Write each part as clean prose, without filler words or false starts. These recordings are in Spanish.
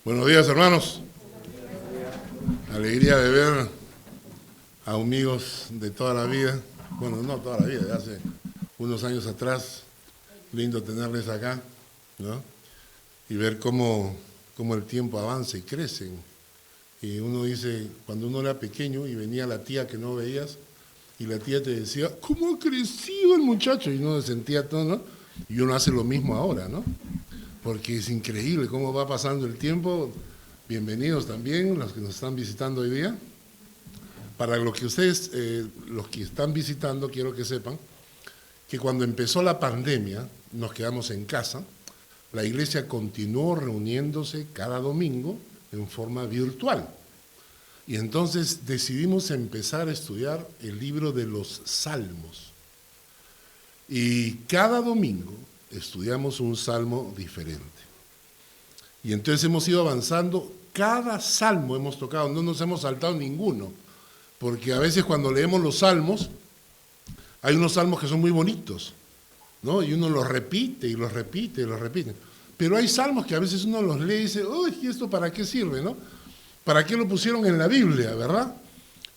Buenos días, hermanos. Alegría de ver a amigos de toda la vida. Bueno, no toda la vida, de hace unos años atrás. Lindo tenerles acá, ¿no? Y ver cómo el tiempo avanza y crecen. Y uno dice, cuando uno era pequeño y venía la tía que no veías, y la tía te decía, ¿cómo ha crecido el muchacho? Y uno se sentía todo, ¿no? Y uno hace lo mismo ahora, ¿no? Porque es increíble cómo va pasando el tiempo. Bienvenidos también los que nos están visitando hoy día. Para los que ustedes, los que están visitando, quiero que sepan que cuando empezó la pandemia, nos quedamos en casa, la iglesia continuó reuniéndose cada domingo en forma virtual. Y entonces decidimos empezar a estudiar el libro de los Salmos. Y cada domingo estudiamos un salmo diferente. Y entonces hemos ido avanzando, cada salmo hemos tocado, no nos hemos saltado ninguno, porque a veces cuando leemos los salmos, hay unos salmos que son muy bonitos, ¿no? Y uno los repite y los repite y los repite. Pero hay salmos que a veces uno los lee y dice, uy, ¿y esto para qué sirve, no? ¿Para qué lo pusieron en la Biblia, verdad?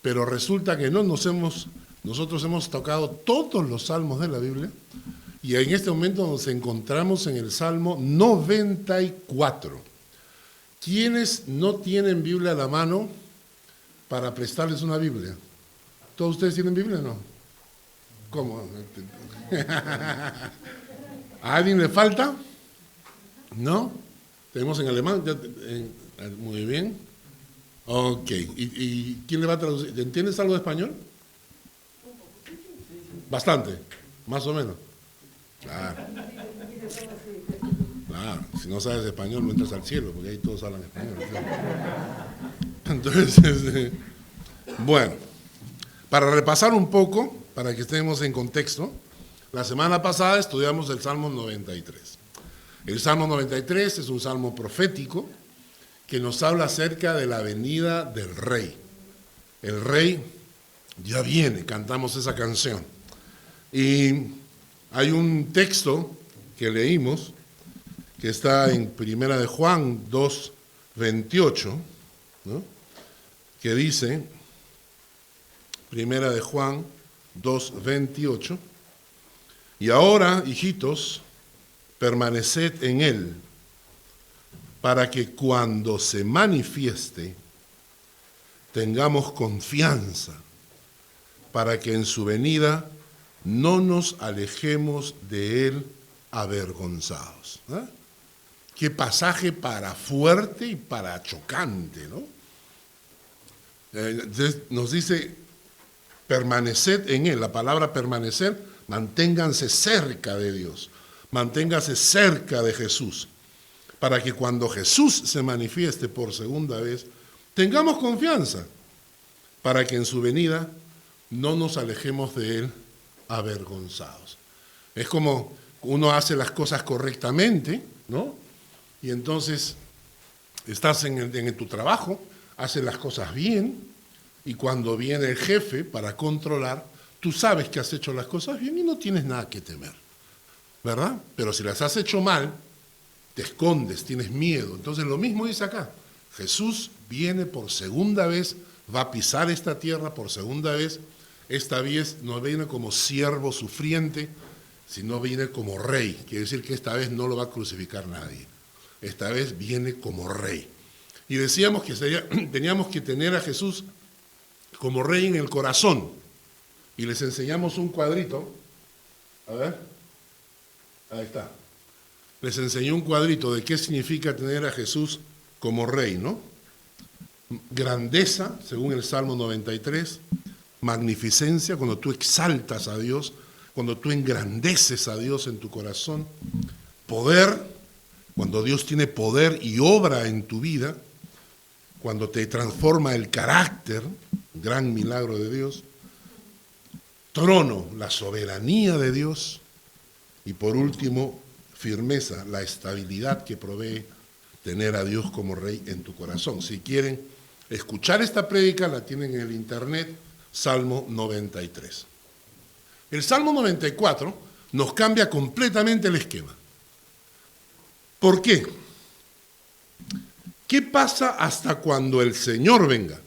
Pero resulta que no, nosotros hemos tocado todos los salmos de la Biblia. Y en este momento nos encontramos en el Salmo 94. ¿Quiénes no tienen Biblia a la mano para prestarles una Biblia? ¿Todos ustedes tienen Biblia o no? ¿Cómo? ¿A alguien le falta? ¿No? ¿Tenemos en alemán? Muy bien. Ok. ¿Y quién le va a traducir? ¿Entiendes algo de español? Bastante, más o menos. Claro. Claro, si no sabes español no entras al cielo, porque ahí todos hablan español. Entonces, bueno, para repasar un poco, para que estemos en contexto, la semana pasada estudiamos el Salmo 93. El Salmo 93 es un salmo profético que nos habla acerca de la venida del Rey. El Rey ya viene, cantamos esa canción. Y hay un texto que leímos que está en Primera de Juan 2:28, ¿no? Que dice, Primera de Juan 2:28, y ahora, hijitos, permaneced en Él, para que cuando se manifieste tengamos confianza, para que en su venida no nos alejemos de Él avergonzados. ¿Eh? Qué pasaje para fuerte y para chocante, ¿no? Nos dice, permaneced en Él. La palabra permanecer, manténganse cerca de Dios, manténganse cerca de Jesús, para que cuando Jesús se manifieste por segunda vez, tengamos confianza, para que en su venida no nos alejemos de Él avergonzados. Es como uno hace las cosas correctamente, ¿no? Y entonces estás en tu trabajo, haces las cosas bien, y cuando viene el jefe para controlar, tú sabes que has hecho las cosas bien y no tienes nada que temer, ¿verdad? Pero si las has hecho mal, te escondes, tienes miedo. Entonces lo mismo dice acá, Jesús viene por segunda vez, va a pisar esta tierra por segunda vez. Esta vez no viene como siervo sufriente, sino viene como rey. Quiere decir que esta vez no lo va a crucificar nadie. Esta vez viene como rey. Y decíamos que teníamos que tener a Jesús como rey en el corazón. Y les enseñamos un cuadrito. A ver. Ahí está. Les enseñé un cuadrito de qué significa tener a Jesús como rey, ¿no? Grandeza, según el Salmo 93. Magnificencia, cuando tú exaltas a Dios, cuando tú engrandeces a Dios en tu corazón. Poder, cuando Dios tiene poder y obra en tu vida, cuando te transforma el carácter, gran milagro de Dios. Trono, la soberanía de Dios. Y por último, firmeza, la estabilidad que provee tener a Dios como rey en tu corazón. Si quieren escuchar esta prédica, la tienen en el internet, Salmo 93. El Salmo 94 nos cambia completamente el esquema. ¿Por qué? ¿Qué pasa hasta cuando el Señor venga?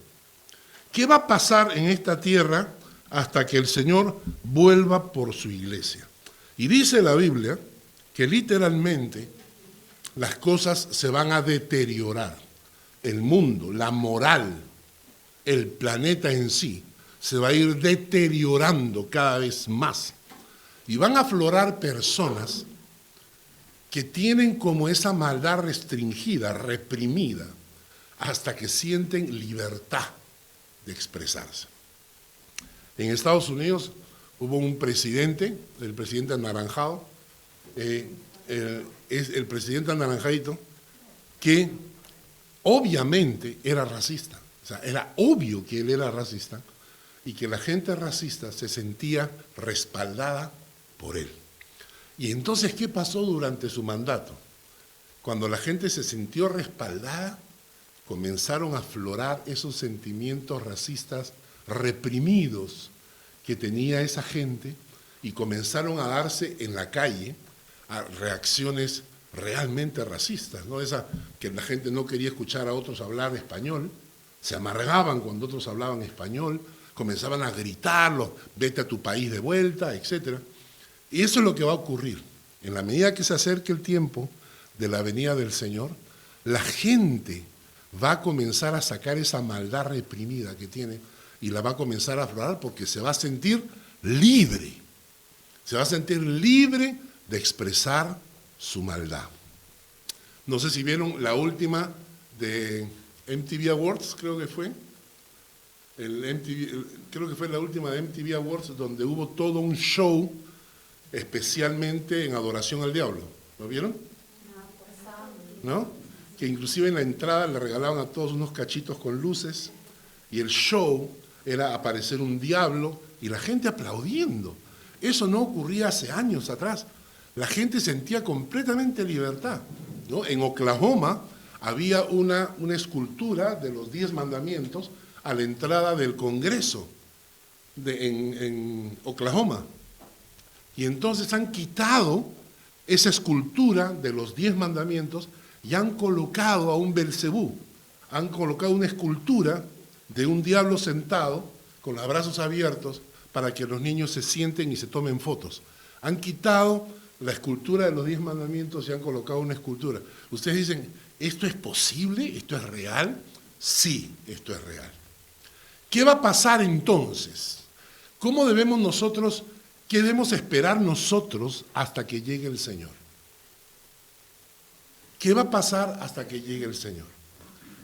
¿Qué va a pasar en esta tierra hasta que el Señor vuelva por su iglesia? Y dice la Biblia que literalmente las cosas se van a deteriorar. El mundo, la moral, el planeta en sí, se va a ir deteriorando cada vez más. Y van a aflorar personas que tienen como esa maldad restringida, reprimida, hasta que sienten libertad de expresarse. En Estados Unidos hubo un presidente, el presidente anaranjado, es el presidente anaranjadito, que obviamente era racista. O sea, era obvio que él era racista y que la gente racista se sentía respaldada por él. Y entonces, ¿qué pasó durante su mandato? Cuando la gente se sintió respaldada, comenzaron a aflorar esos sentimientos racistas reprimidos que tenía esa gente y comenzaron a darse en la calle a reacciones realmente racistas, ¿no? Esa que la gente no quería escuchar a otros hablar español, se amargaban cuando otros hablaban español, comenzaban a gritarlos, vete a tu país de vuelta, etc. Y eso es lo que va a ocurrir. En la medida que se acerque el tiempo de la venida del Señor, la gente va a comenzar a sacar esa maldad reprimida que tiene y la va a comenzar a aflorar porque se va a sentir libre. Se va a sentir libre de expresar su maldad. No sé si vieron la última de MTV Awards, creo que fue. Creo que fue la última de MTV Awards donde hubo todo un show especialmente en adoración al diablo. ¿Lo vieron? ¿No? Que inclusive en la entrada le regalaban a todos unos cachitos con luces y el show era aparecer un diablo y la gente aplaudiendo. Eso no ocurría hace años atrás. La gente sentía completamente libertad, ¿no? En Oklahoma había una escultura de los 10 mandamientos a la entrada del Congreso en Oklahoma. Y entonces han quitado esa escultura de los 10 mandamientos y han colocado a un Belcebú, han colocado una escultura de un diablo sentado con los brazos abiertos para que los niños se sienten y se tomen fotos. Han quitado la escultura de los 10 mandamientos y han colocado una escultura. Ustedes dicen, ¿esto es posible? ¿Esto es real? Sí, esto es real. ¿Qué va a pasar entonces? ¿Cómo debemos nosotros, qué debemos esperar nosotros hasta que llegue el Señor? ¿Qué va a pasar hasta que llegue el Señor?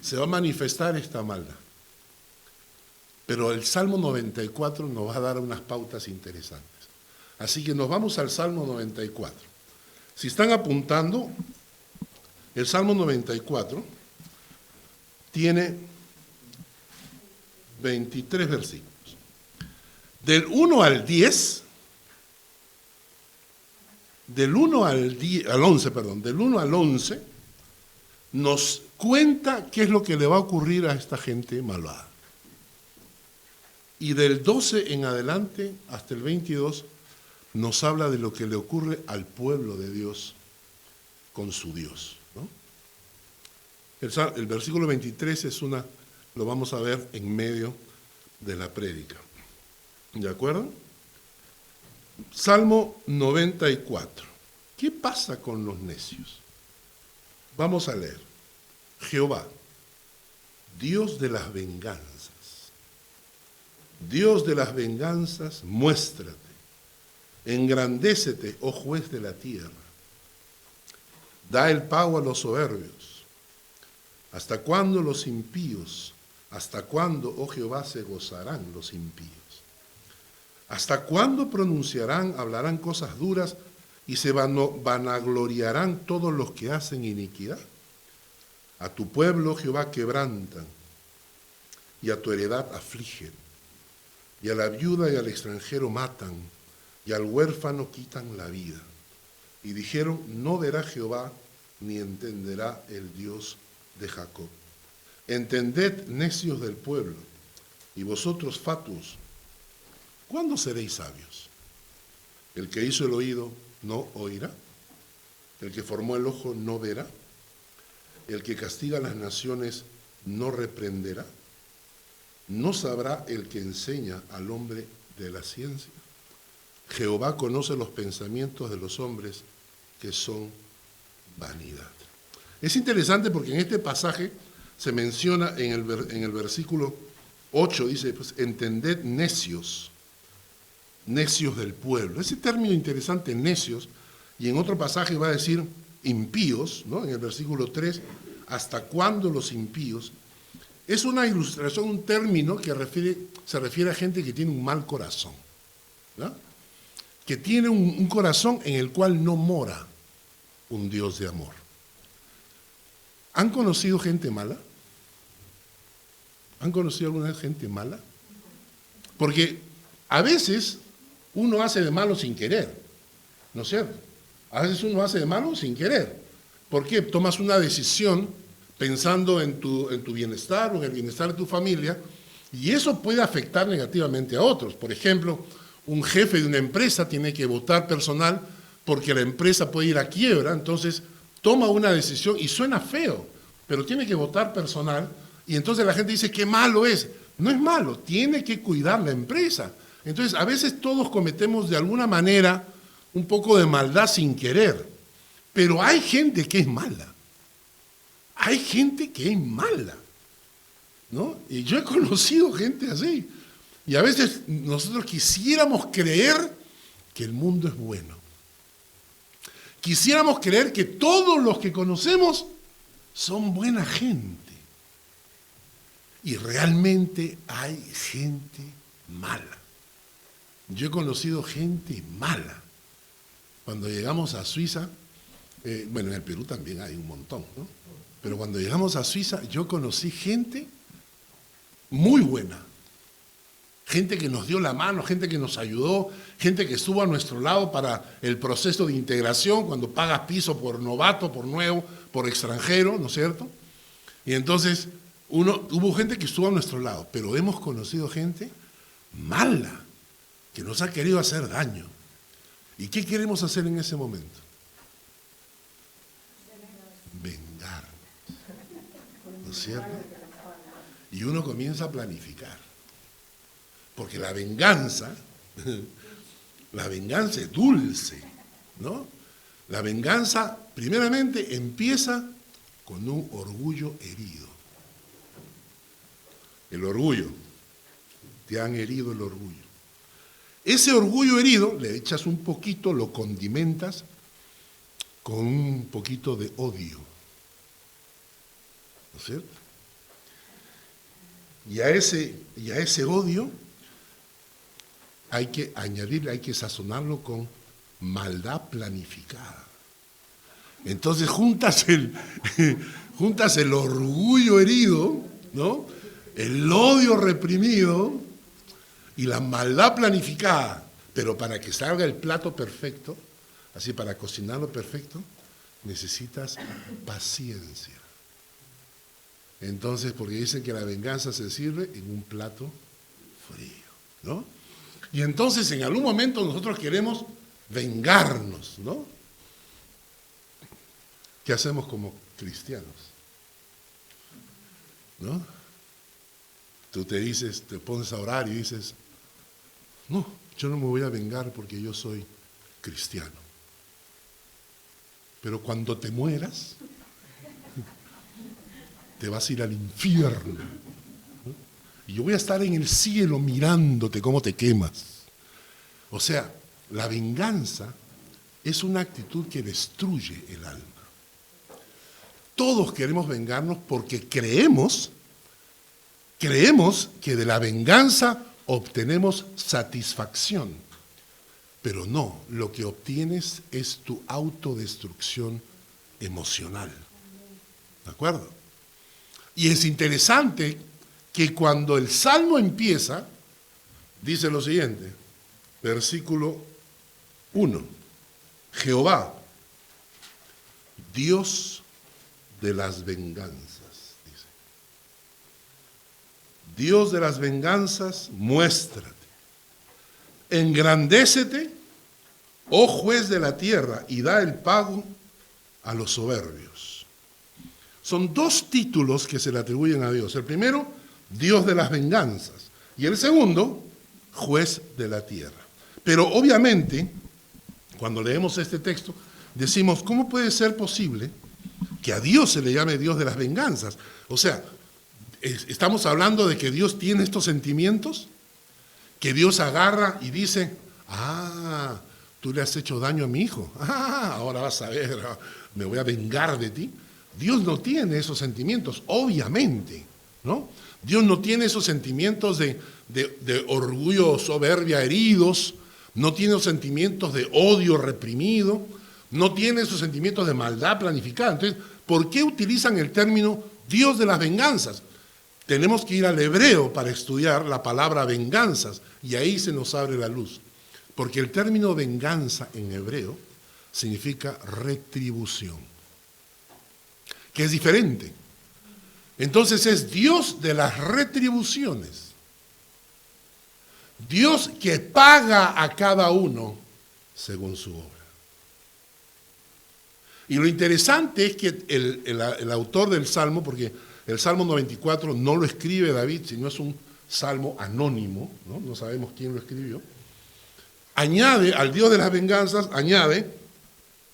Se va a manifestar esta maldad. Pero el Salmo 94 nos va a dar unas pautas interesantes. Así que nos vamos al Salmo 94. Si están apuntando, el Salmo 94 tiene 23 versículos. Del 1 al 10, del 1 al 11, del 1 al 11, nos cuenta qué es lo que le va a ocurrir a esta gente malvada. Y del 12 en adelante hasta el 22 nos habla de lo que le ocurre al pueblo de Dios con su Dios, ¿no? El versículo 23 lo vamos a ver en medio de la prédica. ¿De acuerdo? Salmo 94. ¿Qué pasa con los necios? Vamos a leer. Jehová, Dios de las venganzas. Dios de las venganzas, muéstrate. Engrandécete, oh juez de la tierra. Da el pago a los soberbios. ¿Hasta cuándo los impíos? ¿Hasta cuándo, oh Jehová, se gozarán los impíos? ¿Hasta cuándo pronunciarán, hablarán cosas duras y se vanagloriarán todos los que hacen iniquidad? A tu pueblo, Jehová, quebrantan y a tu heredad afligen. Y a la viuda y al extranjero matan, y al huérfano quitan la vida. Y dijeron, no verá Jehová, ni entenderá el Dios de Jacob. Entended, necios del pueblo, y vosotros fatuos, ¿cuándo seréis sabios? El que hizo el oído no oirá, el que formó el ojo no verá. el que castiga a las naciones no reprenderá? ¿No sabrá el que enseña al hombre de la ciencia? Jehová conoce los pensamientos de los hombres, que son vanidad. Es interesante porque en este pasaje se menciona en el versículo 8, dice, pues, entended necios, necios del pueblo. Ese término interesante, necios, y en otro pasaje va a decir impíos, ¿no? En el versículo 3, ¿hasta cuándo los impíos? Es una ilustración, un término que se refiere a gente que tiene un mal corazón, ¿no? Que tiene un corazón en el cual no mora un Dios de amor. ¿Han conocido gente mala? ¿Han conocido alguna vez gente mala? Porque a veces uno hace de malo sin querer, ¿no es cierto? A veces uno hace de malo sin querer. ¿Por qué? Tomas una decisión pensando en tu bienestar o en el bienestar de tu familia, y eso puede afectar negativamente a otros. Por ejemplo, un jefe de una empresa tiene que votar personal porque la empresa puede ir a quiebra, entonces toma una decisión y suena feo, pero tiene que votar personal, y entonces la gente dice, qué malo es. No es malo, tiene que cuidar la empresa. Entonces, a veces todos cometemos de alguna manera un poco de maldad sin querer, pero hay gente que es mala. Hay gente que es mala, ¿no? Y yo he conocido gente así. Y a veces nosotros quisiéramos creer que el mundo es bueno. Quisiéramos creer que todos los que conocemos son buena gente. Y realmente hay gente mala. Yo he conocido gente mala. Cuando llegamos a Suiza, bueno, en el Perú también hay un montón, ¿no? Pero cuando llegamos a Suiza, yo conocí gente muy buena. Gente que nos dio la mano, gente que nos ayudó, gente que estuvo a nuestro lado para el proceso de integración, cuando pagas piso por novato, por nuevo, por extranjero, ¿no es cierto? Y entonces hubo gente que estuvo a nuestro lado, pero hemos conocido gente mala, que nos ha querido hacer daño. ¿Y qué queremos hacer en ese momento? Vengar, ¿no es cierto? Y uno comienza a planificar. Porque la venganza es dulce, ¿no? La venganza, primeramente, empieza con un orgullo herido. El orgullo, te han herido el orgullo. Ese orgullo herido, le echas un poquito, lo condimentas con un poquito de odio, ¿no es cierto? Y a ese odio hay que añadirle, hay que sazonarlo con maldad planificada. Entonces juntas el orgullo herido, ¿no? El odio reprimido y la maldad planificada. Pero para que salga el plato perfecto, así para cocinarlo perfecto, necesitas paciencia. Entonces, porque dicen que la venganza se sirve en un plato frío, ¿no? Y entonces en algún momento nosotros queremos vengarnos, ¿no? ¿Qué hacemos como cristianos? ¿No? Tú te pones a orar y dices, no, yo no me voy a vengar porque yo soy cristiano. Pero cuando te mueras, te vas a ir al infierno, ¿no? Y yo voy a estar en el cielo mirándote cómo te quemas. O sea, la venganza es una actitud que destruye el alma. Todos queremos vengarnos porque creemos que de la venganza obtenemos satisfacción. Pero no, lo que obtienes es tu autodestrucción emocional. ¿De acuerdo? Y es interesante que cuando el Salmo empieza, dice lo siguiente, versículo 1, Jehová, Dios de las venganzas, dice. Dios de las venganzas, muéstrate. Engrandécete, oh juez de la tierra, y da el pago a los soberbios. Son dos títulos que se le atribuyen a Dios. El primero, Dios de las venganzas. Y el segundo, juez de la tierra. Pero obviamente, cuando leemos este texto, decimos, ¿cómo puede ser posible que a Dios se le llame Dios de las venganzas? O sea, estamos hablando de que Dios tiene estos sentimientos, que Dios agarra y dice, ah, tú le has hecho daño a mi hijo, ahora vas a ver, me voy a vengar de ti. Dios no tiene esos sentimientos, obviamente, ¿no? Dios no tiene esos sentimientos de orgullo, soberbia, heridos, no tiene esos sentimientos de odio reprimido, no tiene esos sentimientos de maldad planificada. Entonces, ¿por qué utilizan el término Dios de las venganzas? Tenemos que ir al hebreo para estudiar la palabra venganzas y ahí se nos abre la luz. Porque el término venganza en hebreo significa retribución, que es diferente. Entonces es Dios de las retribuciones. Dios que paga a cada uno según su obra. Y lo interesante es que el autor del Salmo, porque el Salmo 94 no lo escribe David, sino es un salmo anónimo, no sabemos quién lo escribió, añade al Dios de las venganzas, añade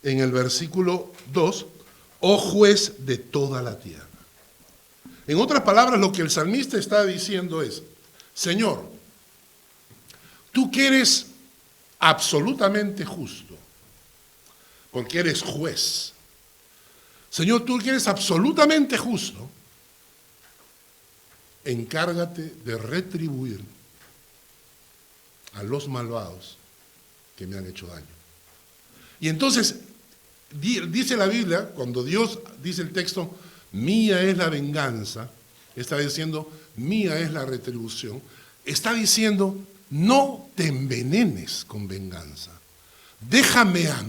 en el versículo 2, oh juez de toda la tierra. En otras palabras, lo que el salmista está diciendo es, Señor, tú que eres absolutamente justo, porque eres juez. Señor, tú que eres absolutamente justo, encárgate de retribuir a los malvados que me han hecho daño. Y entonces, dice la Biblia, cuando Dios dice el texto, mía es la venganza, está diciendo, mía es la retribución, está diciendo, no te envenenes con venganza, déjame a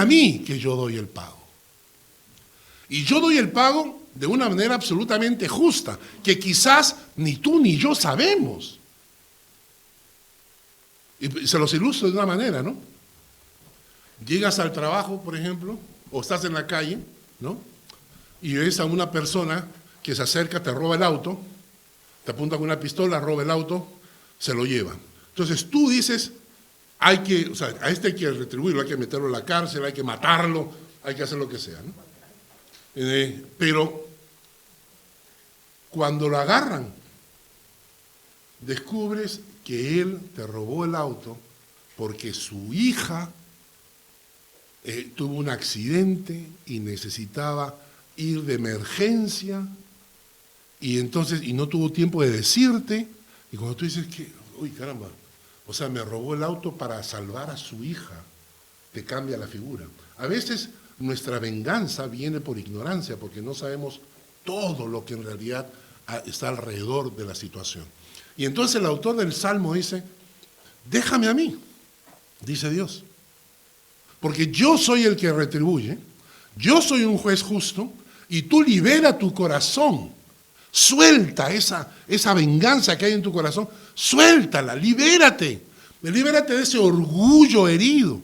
mí que yo doy el pago. Y yo doy el pago de una manera absolutamente justa, que quizás ni tú ni yo sabemos. Y se los ilustro de una manera, ¿no? Llegas al trabajo, por ejemplo, o estás en la calle, ¿no? Y ves a una persona que se acerca, te roba el auto, te apunta con una pistola, roba el auto, se lo lleva. Entonces tú dices, a este hay que retribuirlo, hay que meterlo en la cárcel, hay que matarlo, hay que hacer lo que sea, ¿no? Pero cuando lo agarran, descubres que él te robó el auto porque su hija tuvo un accidente y necesitaba ir de emergencia y entonces no tuvo tiempo de decirte, y cuando tú dices que, uy caramba, o sea, me robó el auto para salvar a su hija, te cambia la figura. A veces nuestra venganza viene por ignorancia, porque no sabemos todo lo que en realidad está alrededor de la situación. Y entonces el autor del Salmo dice, déjame a mí, dice Dios, porque yo soy el que retribuye, yo soy un juez justo, y tú libera tu corazón, suelta esa venganza que hay en tu corazón, suéltala, libérate de ese orgullo herido,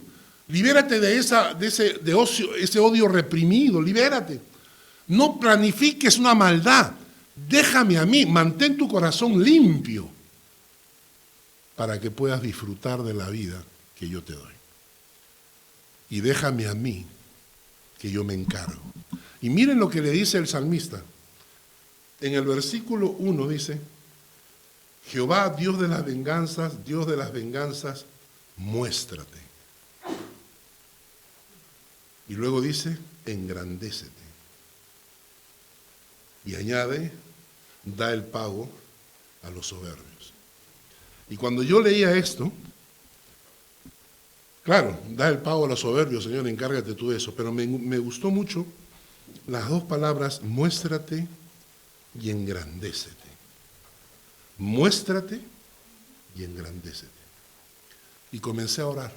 libérate de ese odio reprimido, libérate. No planifiques una maldad, déjame a mí, mantén tu corazón limpio para que puedas disfrutar de la vida que yo te doy. Y déjame a mí que yo me encargo. Y miren lo que le dice el salmista. En el versículo 1 dice, Jehová, Dios de las venganzas, muéstrate. Y luego dice, engrandécete. Y añade, da el pago a los soberbios. Y cuando yo leía esto, claro, da el pago a los soberbios, Señor, encárgate tú de eso, pero me gustó mucho las dos palabras, muéstrate y engrandécete. Muéstrate y engrandécete. Y comencé a orar.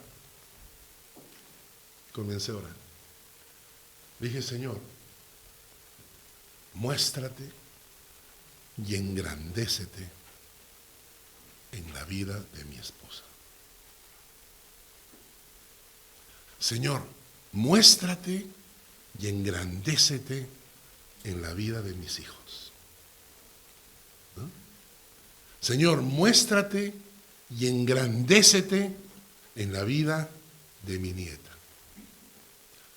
Dije, Señor, muéstrate y engrandécete en la vida de mi esposa. Señor, muéstrate y engrandécete en la vida de mis hijos. ¿No? Señor, muéstrate y engrandécete en la vida de mi nieta.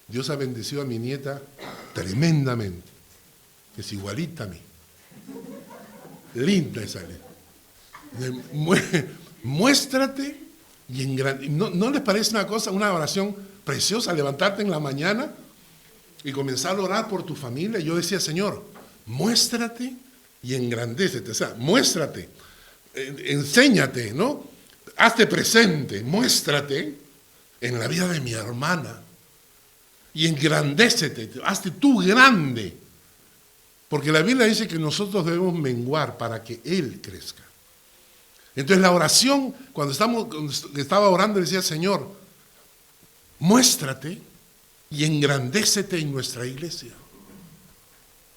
Dios ha bendecido a mi nieta tremendamente. Es igualita a mí. Linda esa nieta. Muéstrate y engrandécete. ¿No les parece una cosa, una oración preciosa, levantarte en la mañana y comenzar a orar por tu familia? Yo decía, Señor, muéstrate y engrandécete. O sea, muéstrate, enséñate, ¿no? Hazte presente, muéstrate en la vida de mi hermana y engrandécete, hazte tú grande. Porque la Biblia dice que nosotros debemos menguar para que Él crezca. Entonces la oración, cuando estaba orando, decía, Señor, muéstrate y engrandécete en nuestra iglesia.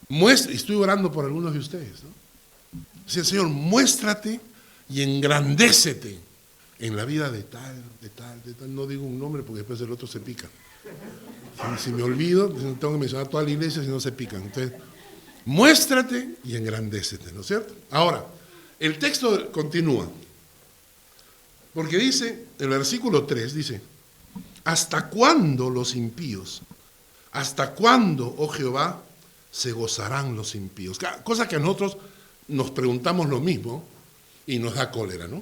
Estoy orando por algunos de ustedes, ¿no? Decía, Señor, muéstrate y engrandécete en la vida de tal. No digo un nombre porque después el otro se pica. Si me olvido, tengo que mencionar toda la iglesia si no se pican. Entonces, muéstrate y engrandécete, ¿no es cierto? Ahora, el texto continúa. Porque dice, el versículo 3 dice, ¿hasta cuándo los impíos? ¿Hasta cuándo, oh Jehová, se gozarán los impíos? Cosa que a nosotros nos preguntamos lo mismo y nos da cólera, ¿no?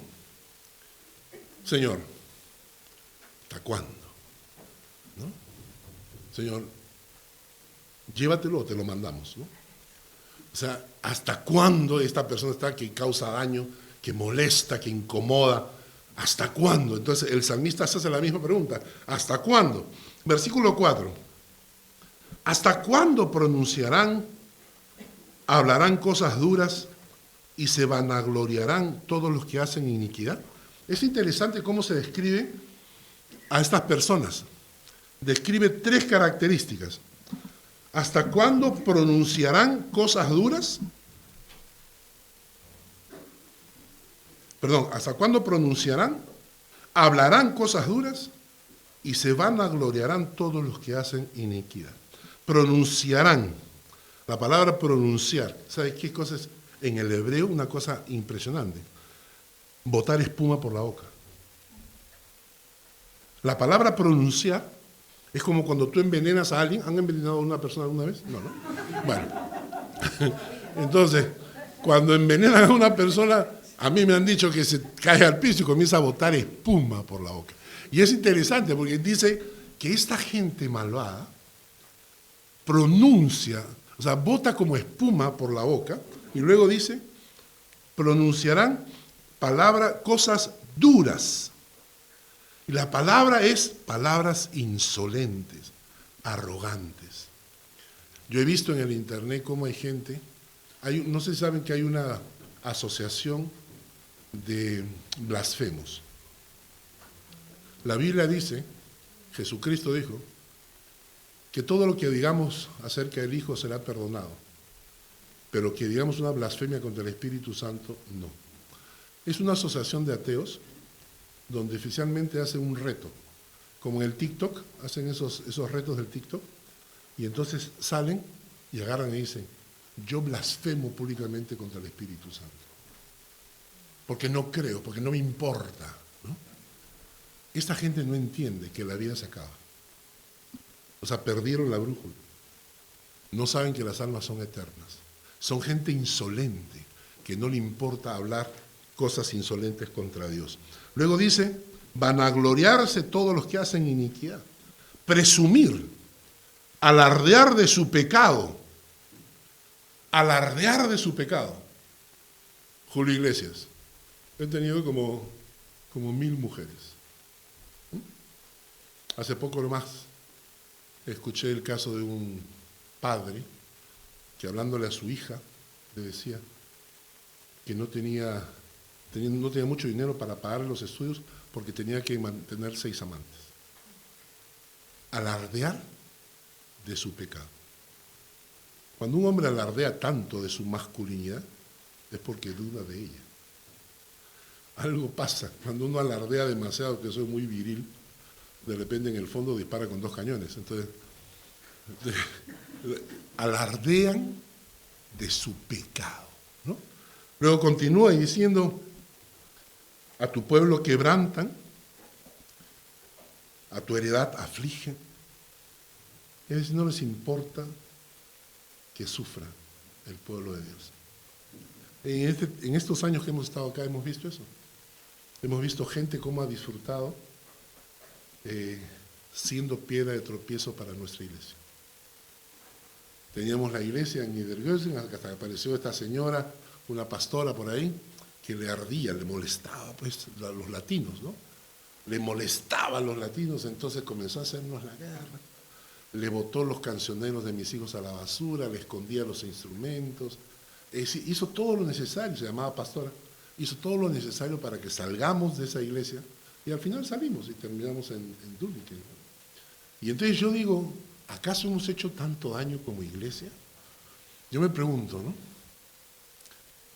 Señor, ¿hasta cuándo? ¿No? Señor, llévatelo o te lo mandamos, ¿no? O sea, ¿hasta cuándo esta persona está que causa daño, que molesta, que incomoda? ¿Hasta cuándo? Entonces el salmista se hace la misma pregunta. ¿Hasta cuándo? Versículo 4. ¿Hasta cuándo pronunciarán, hablarán cosas duras y se vanagloriarán todos los que hacen iniquidad? Es interesante cómo se describe a estas personas. Describe 3 características. ¿Hasta cuándo pronunciarán cosas duras? Perdón, ¿hasta cuándo pronunciarán? Hablarán cosas duras y se vanagloriarán todos los que hacen iniquidad. Pronunciarán. La palabra pronunciar, ¿sabes qué cosa es? En el hebreo una cosa impresionante. Botar espuma por la boca. La palabra pronunciar es como cuando tú envenenas a alguien. ¿Han envenenado a una persona alguna vez? No, ¿no? Bueno. Entonces, cuando envenenan a una persona, a mí me han dicho que se cae al piso y comienza a botar espuma por la boca. Y es interesante porque dice que esta gente malvada pronuncia, o sea, bota como espuma por la boca y luego dice, pronunciarán cosas duras. Y la palabra es palabras insolentes, arrogantes. Yo he visto en el internet cómo hay gente, no sé si saben que hay una asociación de blasfemos. La Biblia dice, Jesucristo dijo, que todo lo que digamos acerca del Hijo será perdonado, pero que digamos una blasfemia contra el Espíritu Santo, no. Es una asociación de ateos donde oficialmente hacen un reto, como en el TikTok, hacen esos retos del TikTok, y entonces salen y agarran y dicen, yo blasfemo públicamente contra el Espíritu Santo, porque no creo, porque no me importa, ¿no? Esta gente no entiende que la vida se acaba. O sea, perdieron la brújula. No saben que las almas son eternas. Son gente insolente, que no le importa hablar cosas insolentes contra Dios. Luego dice, vanagloriarse todos los que hacen iniquidad. Presumir, alardear de su pecado. Alardear de su pecado. Julio Iglesias, he tenido como 1000 mujeres. Hace poco nomás escuché el caso de un padre que hablándole a su hija le decía que no tenía mucho dinero para pagar los estudios porque tenía que mantener 6 amantes. Alardear de su pecado. Cuando un hombre alardea tanto de su masculinidad es porque duda de ella. Algo pasa cuando uno alardea demasiado que soy muy viril, de repente en el fondo dispara con 2 cañones. Entonces, alardean de su pecado, ¿no? Luego continúa diciendo, a tu pueblo quebrantan, a tu heredad afligen. Es decir, no les importa que sufra el pueblo de Dios. En estos años que hemos estado acá hemos visto eso. Hemos visto gente cómo ha disfrutado siendo piedra de tropiezo para nuestra iglesia. Teníamos la iglesia en Niedergösen, hasta que apareció esta señora, una pastora por ahí, que le ardía, le molestaba pues a los latinos, ¿no? Le molestaba a los latinos, entonces comenzó a hacernos la guerra. Le botó los cancioneros de mis hijos a la basura, le escondía los instrumentos. Hizo todo lo necesario, se llamaba pastora, hizo todo lo necesario para que salgamos de esa iglesia y al final salimos y terminamos en Dulvik. Y entonces yo digo, ¿acaso hemos hecho tanto daño como iglesia? Yo me pregunto, ¿no?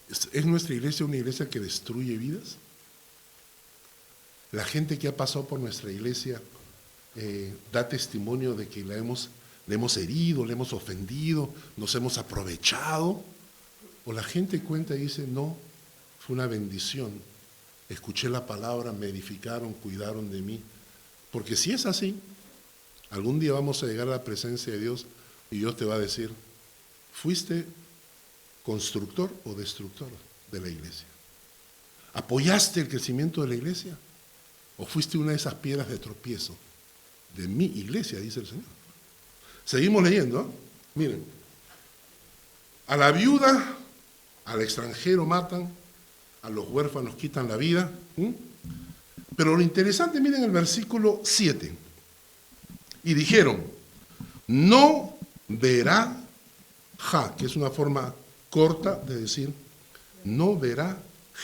¿Es nuestra iglesia una iglesia que destruye vidas? La gente que ha pasado por nuestra iglesia da testimonio de que le hemos herido, le hemos ofendido, nos hemos aprovechado. O la gente cuenta y dice, no, fue una bendición. Escuché la palabra, me edificaron, cuidaron de mí. Porque si es así, algún día vamos a llegar a la presencia de Dios y Dios te va a decir, ¿fuiste constructor o destructor de la iglesia? ¿Apoyaste el crecimiento de la iglesia? ¿O fuiste una de esas piedras de tropiezo de mi iglesia, dice el Señor? Seguimos leyendo, ¿eh? Miren, a la viuda, al extranjero matan, a los huérfanos quitan la vida. Pero lo interesante, miren el versículo 7. Y dijeron, no verá que es una forma corta de decir, no verá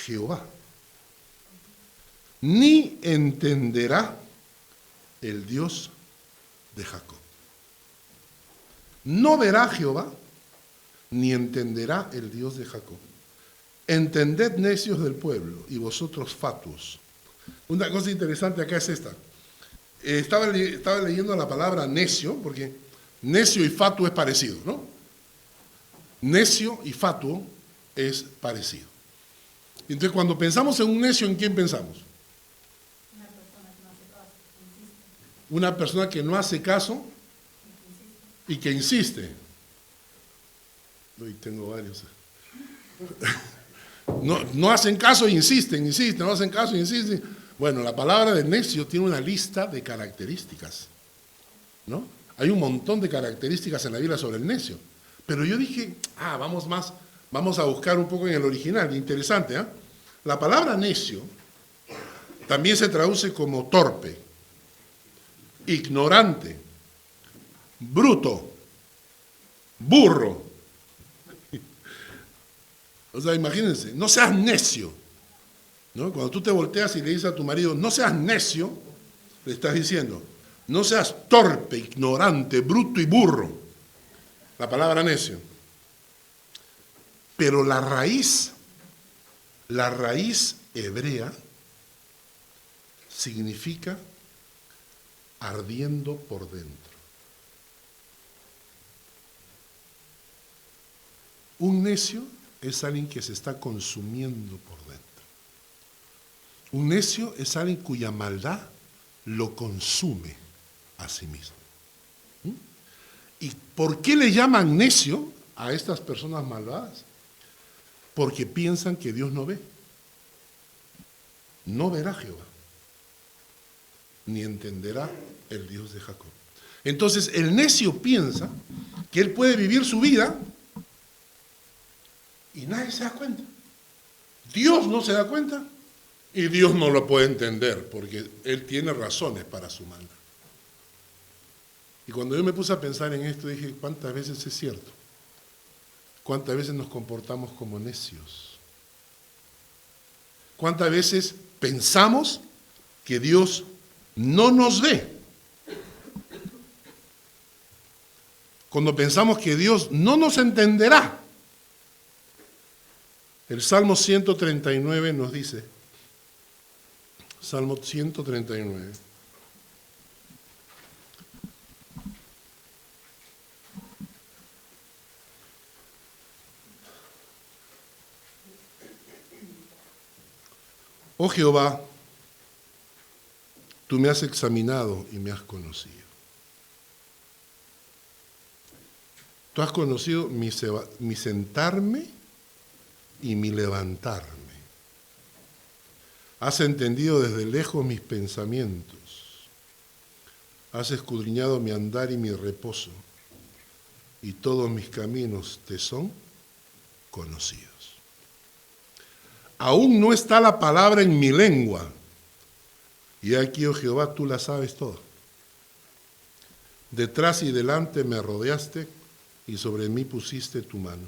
Jehová, ni entenderá el Dios de Jacob. No verá Jehová, ni entenderá el Dios de Jacob. Entended, necios del pueblo, y vosotros fatuos. Una cosa interesante acá es esta. Estaba leyendo la palabra necio, porque necio y fatuo es parecido, ¿no? Necio y fatuo es parecido. Entonces, cuando pensamos en un necio, ¿en quién pensamos? Una persona que no hace caso y que insiste. Hoy tengo varios. No hacen caso e insisten, no hacen caso e insisten. Bueno, la palabra de necio tiene una lista de características, ¿no? Hay un montón de características en la Biblia sobre el necio. Pero yo dije, vamos a buscar un poco en el original, interesante, ¿eh? La palabra necio también se traduce como torpe, ignorante, bruto, burro. O sea, imagínense, no seas necio, ¿no? Cuando tú te volteas y le dices a tu marido, no seas necio, le estás diciendo, no seas torpe, ignorante, bruto y burro. La palabra necio. Pero la raíz hebrea significa ardiendo por dentro. Un necio es alguien que se está consumiendo por dentro. Un necio es alguien cuya maldad lo consume a sí mismo. ¿Y por qué le llaman necio a estas personas malvadas? Porque piensan que Dios no ve. No verá Jehová, ni entenderá el Dios de Jacob. Entonces el necio piensa que él puede vivir su vida y nadie se da cuenta. Dios no se da cuenta y Dios no lo puede entender porque Él tiene razones para su maldad. Y cuando yo me puse a pensar en esto, dije, ¿cuántas veces es cierto? ¿Cuántas veces nos comportamos como necios? ¿Cuántas veces pensamos que Dios no nos ve? Cuando pensamos que Dios no nos entenderá. El Salmo 139 nos dice, Salmo 139, Oh Jehová, tú me has examinado y me has conocido. Tú has conocido mi sentarme y mi levantarme. Has entendido desde lejos mis pensamientos. Has escudriñado mi andar y mi reposo. Y todos mis caminos te son conocidos. Aún no está la palabra en mi lengua. Y aquí, oh Jehová, tú la sabes toda. Detrás y delante me rodeaste y sobre mí pusiste tu mano.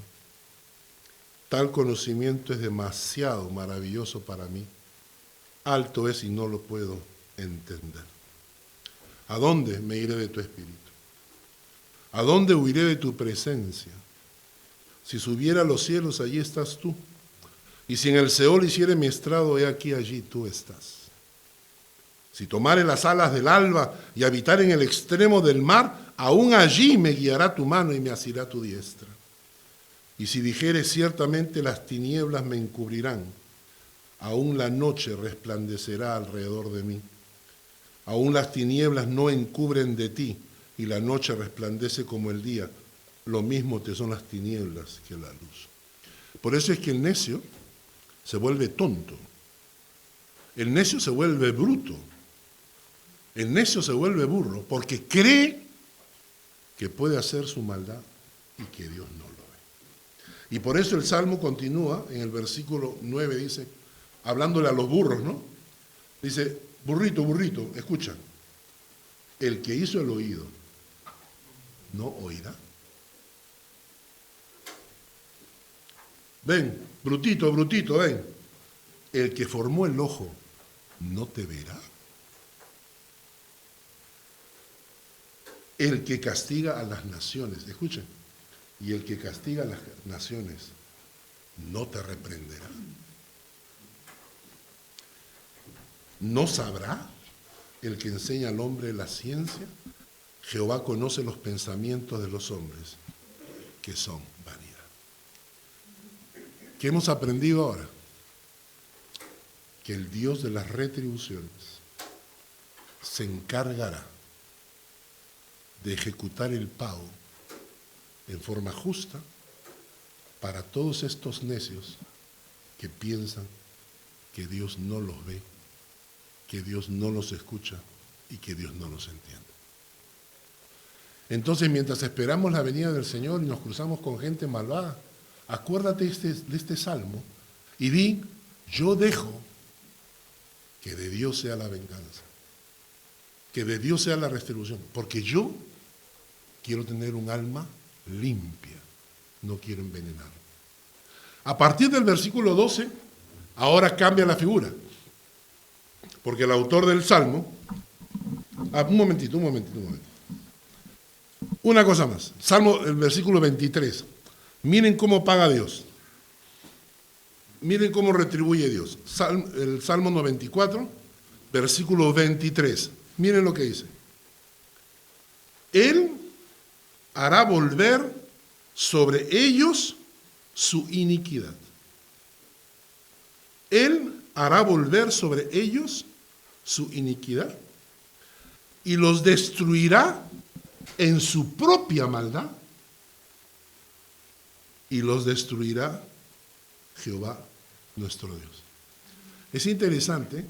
Tal conocimiento es demasiado maravilloso para mí. Alto es y no lo puedo entender. ¿A dónde me iré de tu espíritu? ¿A dónde huiré de tu presencia? Si subiera a los cielos, allí estás tú. Y si en el Seol hiciere mi estrado, he aquí, allí tú estás. Si tomare las alas del alba y habitar en el extremo del mar, aún allí me guiará tu mano y me asirá tu diestra. Y si dijere ciertamente las tinieblas me encubrirán, aún la noche resplandecerá alrededor de mí. Aún las tinieblas no encubren de ti, y la noche resplandece como el día. Lo mismo te son las tinieblas que la luz. Por eso es que el necio se vuelve tonto. El necio se vuelve bruto. El necio se vuelve burro porque cree que puede hacer su maldad y que Dios no lo ve. Y por eso el Salmo continúa, en el versículo 9 dice, hablándole a los burros, ¿no? Dice, burrito, burrito, escucha, el que hizo el oído, ¿no oirá? Ven, brutito, brutito, ven, el que formó el ojo, ¿no te verá? El que castiga a las naciones, escuchen, y el que castiga a las naciones no te reprenderá. ¿No sabrá el que enseña al hombre la ciencia? Jehová conoce los pensamientos de los hombres, que son vanidad. ¿Qué hemos aprendido ahora? Que el Dios de las retribuciones se encargará de ejecutar el pago en forma justa para todos estos necios que piensan que Dios no los ve, que Dios no los escucha y que Dios no los entiende. Entonces, mientras esperamos la venida del Señor y nos cruzamos con gente malvada, acuérdate de este salmo y di, yo dejo que de Dios sea la venganza, que de Dios sea la retribución, porque yo quiero tener un alma limpia, no quiero envenenar. A partir del versículo 12, ahora cambia la figura, porque el autor del Salmo, un momentito. Una cosa más, Salmo, el versículo 23, miren cómo paga Dios, miren cómo retribuye Dios. El Salmo 94, versículo 23, miren lo que dice. Él hará volver sobre ellos su iniquidad. Él hará volver sobre ellos su iniquidad y los destruirá en su propia maldad y los destruirá Jehová nuestro Dios. Es interesante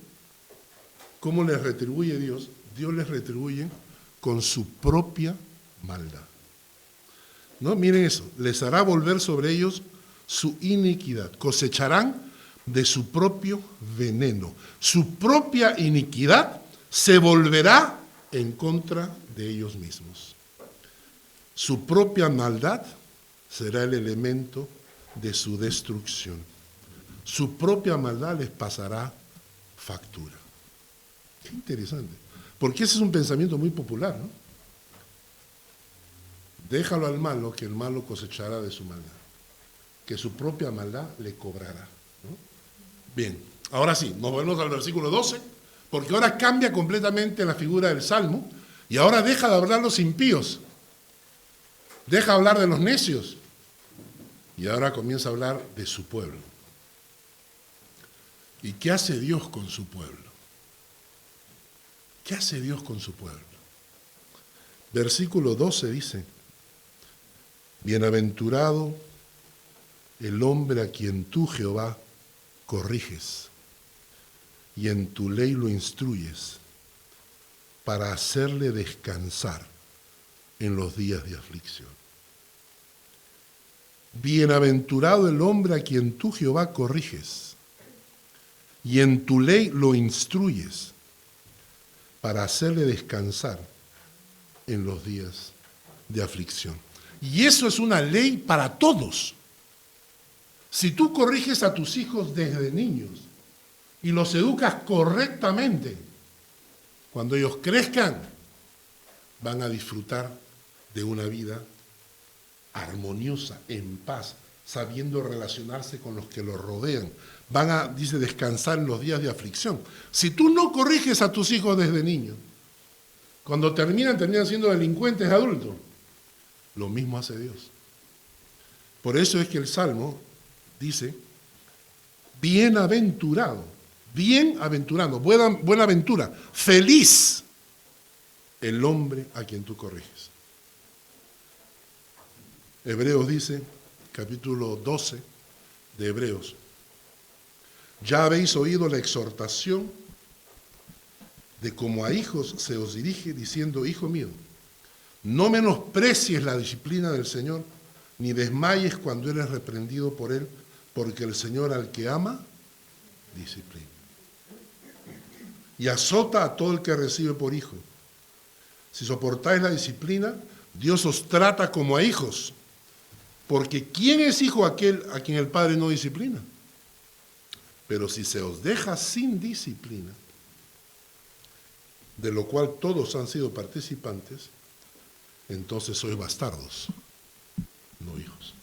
cómo les retribuye Dios. Dios les retribuye con su propia maldad. ¿No? Miren eso, les hará volver sobre ellos su iniquidad, cosecharán de su propio veneno. Su propia iniquidad se volverá en contra de ellos mismos. Su propia maldad será el elemento de su destrucción. Su propia maldad les pasará factura. Qué interesante, porque ese es un pensamiento muy popular, ¿no? Déjalo al malo, que el malo cosechará de su maldad, que su propia maldad le cobrará, ¿no? Bien, ahora sí, nos volvemos al versículo 12, porque ahora cambia completamente la figura del Salmo, y ahora deja de hablar los impíos, deja hablar de los necios, y ahora comienza a hablar de su pueblo. ¿Y qué hace Dios con su pueblo? ¿Qué hace Dios con su pueblo? Versículo 12 dice, bienaventurado el hombre a quien tú, Jehová, corriges y en tu ley lo instruyes para hacerle descansar en los días de aflicción. Bienaventurado el hombre a quien tú, Jehová, corriges y en tu ley lo instruyes para hacerle descansar en los días de aflicción. Y eso es una ley para todos. Si tú corriges a tus hijos desde niños y los educas correctamente, cuando ellos crezcan, van a disfrutar de una vida armoniosa, en paz, sabiendo relacionarse con los que los rodean. Van a, dice, descansar en los días de aflicción. Si tú no corriges a tus hijos desde niños, cuando terminan siendo delincuentes adultos. Lo mismo hace Dios. Por eso es que el Salmo dice, bienaventurado, buena aventura, feliz el hombre a quien tú corriges. Hebreos dice, capítulo 12 de Hebreos, ya habéis oído la exhortación de como a hijos se os dirige diciendo, hijo mío, no menosprecies la disciplina del Señor, ni desmayes cuando eres reprendido por Él, porque el Señor al que ama, disciplina. Y azota a todo el que recibe por hijo. Si soportáis la disciplina, Dios os trata como a hijos, porque ¿quién es hijo aquel a quien el Padre no disciplina? Pero si se os deja sin disciplina, de lo cual todos han sido participantes, entonces sois bastardos, no hijos.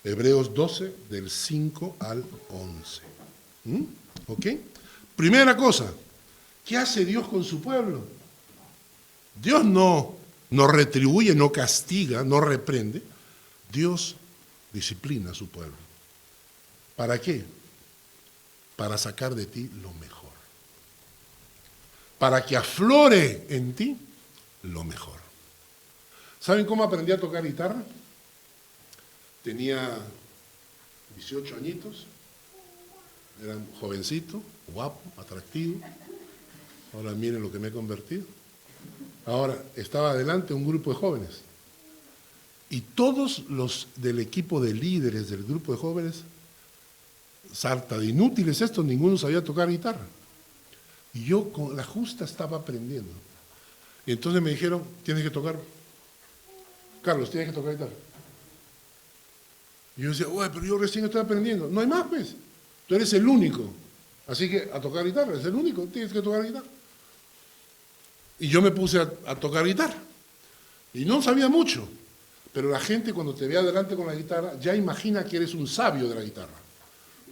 Hebreos 12, del 5 al 11. ¿Ok? Primera cosa, ¿qué hace Dios con su pueblo? Dios no retribuye, no castiga, no reprende. Dios disciplina a su pueblo. ¿Para qué? Para sacar de ti lo mejor. Para que aflore en ti lo mejor. ¿Saben cómo aprendí a tocar guitarra? Tenía 18 añitos, era un jovencito, guapo, atractivo. Ahora miren lo que me he convertido. Ahora estaba adelante un grupo de jóvenes. Y todos los del equipo de líderes del grupo de jóvenes, sarta de inútiles estos, ninguno sabía tocar guitarra. Y yo con la justa estaba aprendiendo. Y entonces me dijeron, tienes que tocar. Carlos, tienes que tocar guitarra. Y yo decía, oye, pero yo recién estoy aprendiendo. No hay más, pues. Tú eres el único. Así que a tocar guitarra, eres el único, tienes que tocar guitarra. Y yo me puse a tocar guitarra. Y no sabía mucho. Pero la gente cuando te ve adelante con la guitarra, ya imagina que eres un sabio de la guitarra.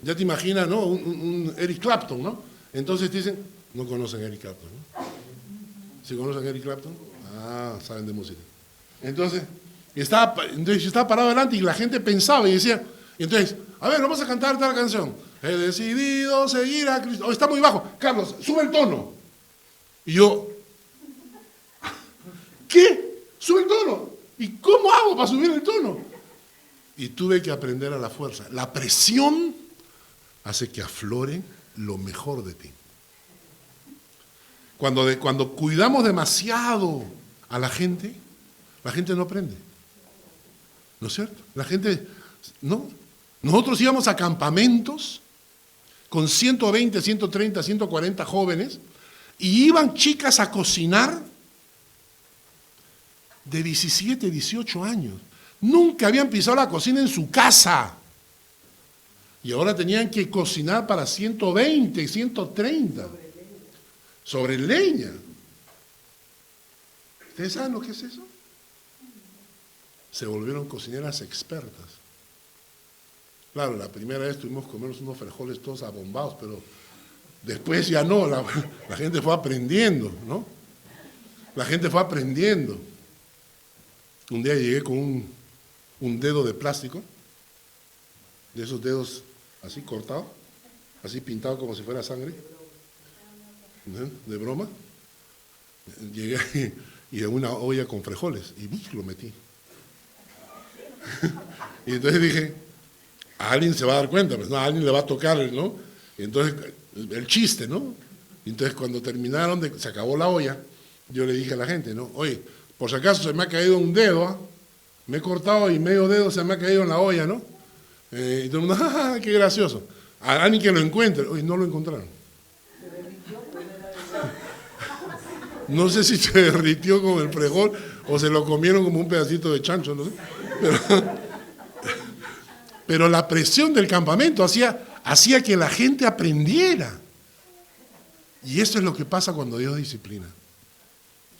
Ya te imagina, ¿no? Un Eric Clapton, ¿no? Entonces te dicen, no conocen a Eric Clapton, ¿no? ¿Sí conocen a Eric Clapton? Ah, saben de música. Entonces yo estaba parado adelante y la gente pensaba y decía, entonces, a ver, vamos a cantar tal canción. He decidido seguir a Cristo. Oh, está muy bajo. Carlos, sube el tono. Y yo, ¿qué? Sube el tono. ¿Y cómo hago para subir el tono? Y tuve que aprender a la fuerza. La presión hace que aflore lo mejor de ti. Cuando cuidamos demasiado a la gente no aprende. ¿No es cierto? La gente, no. Nosotros íbamos a campamentos con 120, 130, 140 jóvenes y iban chicas a cocinar de 17, 18 años. Nunca habían pisado la cocina en su casa. Y ahora tenían que cocinar para 120, 130. Sobre leña. ¿Ustedes saben lo que es eso? Se volvieron cocineras expertas. Claro, la primera vez tuvimos que comernos unos frijoles todos abombados, pero después ya no, la gente fue aprendiendo, ¿no? La gente fue aprendiendo. Un día llegué con un dedo de plástico, de esos dedos así cortados, así pintado como si fuera sangre, ¿no? De broma. Llegué y en una olla con frijoles y lo metí. Y entonces dije, a alguien se va a dar cuenta, pues, no, a alguien le va a tocar, ¿no? Y entonces, el chiste, ¿no? Y entonces cuando terminaron, se acabó la olla, yo le dije a la gente, ¿no? Oye, por si acaso se me ha caído un dedo, ¿ah? Me he cortado y medio dedo se me ha caído en la olla, ¿no? Y todo el mundo, ¡ah, qué gracioso! A alguien que lo encuentre, oye, no lo encontraron. No sé si se derritió con el frijol o se lo comieron como un pedacito de chancho, no sé. Pero la presión del campamento hacía que la gente aprendiera. Y eso es lo que pasa cuando Dios disciplina.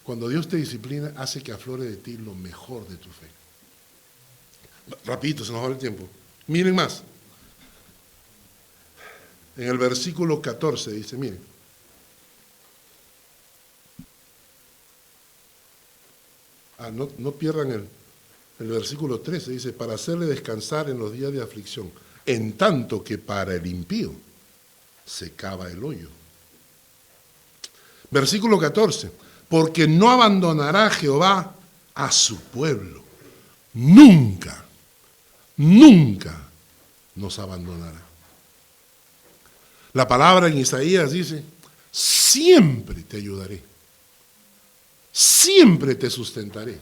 Cuando Dios te disciplina, hace que aflore de ti lo mejor de tu fe. Rapidito, se nos va el tiempo. Miren más. En el versículo 14 dice, miren. No pierdan el versículo 13, dice, para hacerle descansar en los días de aflicción, en tanto que para el impío se cava el hoyo. Versículo 14, porque no abandonará Jehová a su pueblo. Nunca, nunca nos abandonará. La palabra en Isaías dice, siempre te ayudaré, siempre te sustentaré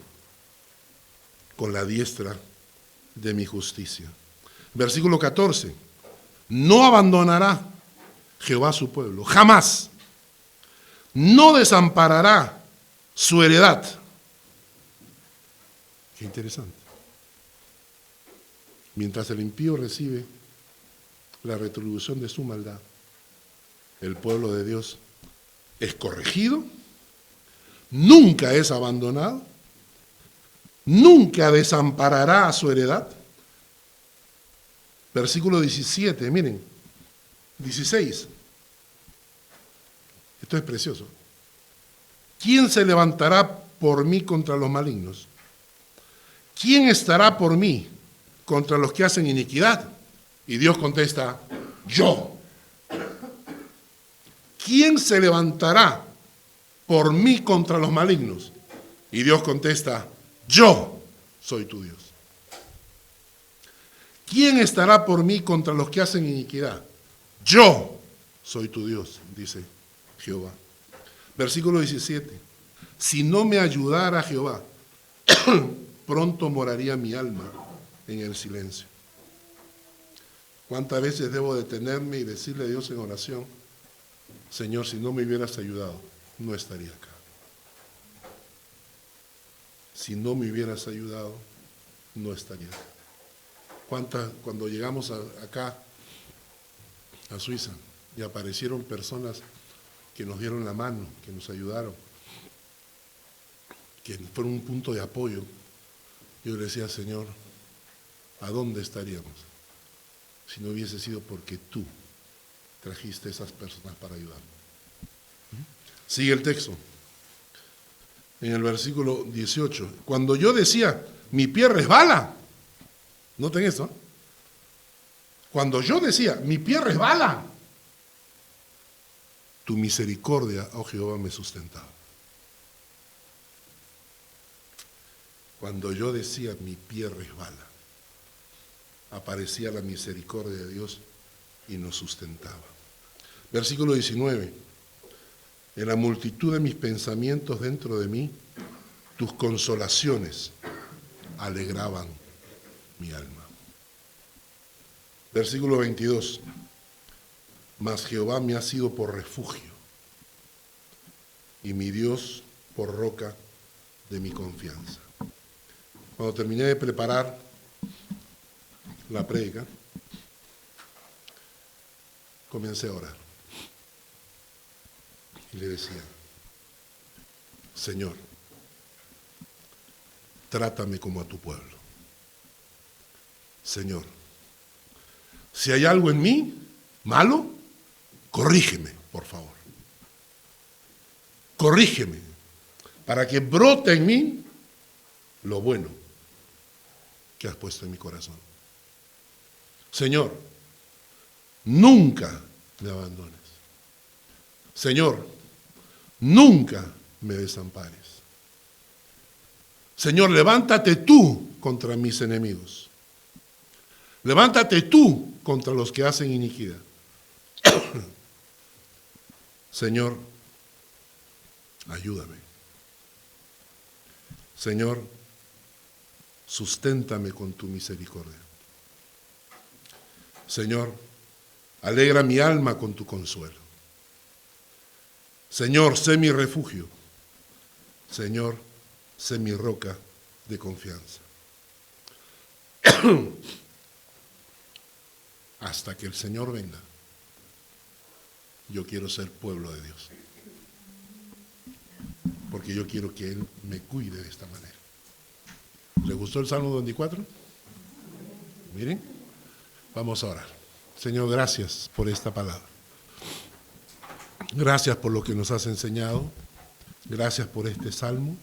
con la diestra de mi justicia. Versículo 14, no abandonará Jehová a su pueblo, jamás. No desamparará su heredad. Qué interesante. Mientras el impío recibe la retribución de su maldad, el pueblo de Dios es corregido, nunca es abandonado, nunca desamparará a su heredad. Versículo 17, miren, 16. Esto es precioso. ¿Quién se levantará por mí contra los malignos? ¿Quién estará por mí contra los que hacen iniquidad? Y Dios contesta, yo. ¿Quién se levantará por mí contra los malignos? Y Dios contesta, yo soy tu Dios. ¿Quién estará por mí contra los que hacen iniquidad? Yo soy tu Dios, dice Jehová. Versículo 17. Si no me ayudara Jehová, pronto moraría mi alma en el silencio. ¿Cuántas veces debo detenerme y decirle a Dios en oración, Señor, si no me hubieras ayudado, no estaría acá? Si no me hubieras ayudado, no estaría acá. Cuando llegamos acá, a Suiza, y aparecieron personas que nos dieron la mano, que nos ayudaron, que fueron un punto de apoyo, yo le decía, Señor, ¿a dónde estaríamos si no hubiese sido porque tú trajiste a esas personas para ayudarnos? Sigue el texto. En el versículo 18, cuando yo decía, mi pie resbala, noten esto, cuando yo decía, mi pie resbala, tu misericordia, oh Jehová, me sustentaba. Cuando yo decía, mi pie resbala, aparecía la misericordia de Dios y nos sustentaba. Versículo 19, en la multitud de mis pensamientos dentro de mí, tus consolaciones alegraban mi alma. Versículo 22, mas Jehová me ha sido por refugio y mi Dios por roca de mi confianza. Cuando terminé de preparar la prédica, comencé a orar y le decía, Señor, trátame como a tu pueblo. Señor, si hay algo en mí malo, corrígeme, por favor. Corrígeme, para que brote en mí lo bueno que has puesto en mi corazón. Señor, nunca me abandones. Señor, nunca me desampares. Señor, levántate tú contra mis enemigos. Levántate tú contra los que hacen iniquidad. Señor, ayúdame. Señor, susténtame con tu misericordia. Señor, alegra mi alma con tu consuelo. Señor, sé mi refugio. Señor, sé mi roca de confianza. Hasta que el Señor venga, yo quiero ser pueblo de Dios. Porque yo quiero que Él me cuide de esta manera. ¿Le gustó el Salmo 24? Miren, vamos a orar. Señor, gracias por esta palabra. Gracias por lo que nos has enseñado. Gracias por este salmo.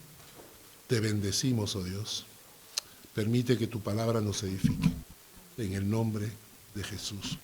Te bendecimos, oh Dios. Permite que tu palabra nos edifique. En el nombre de Jesús.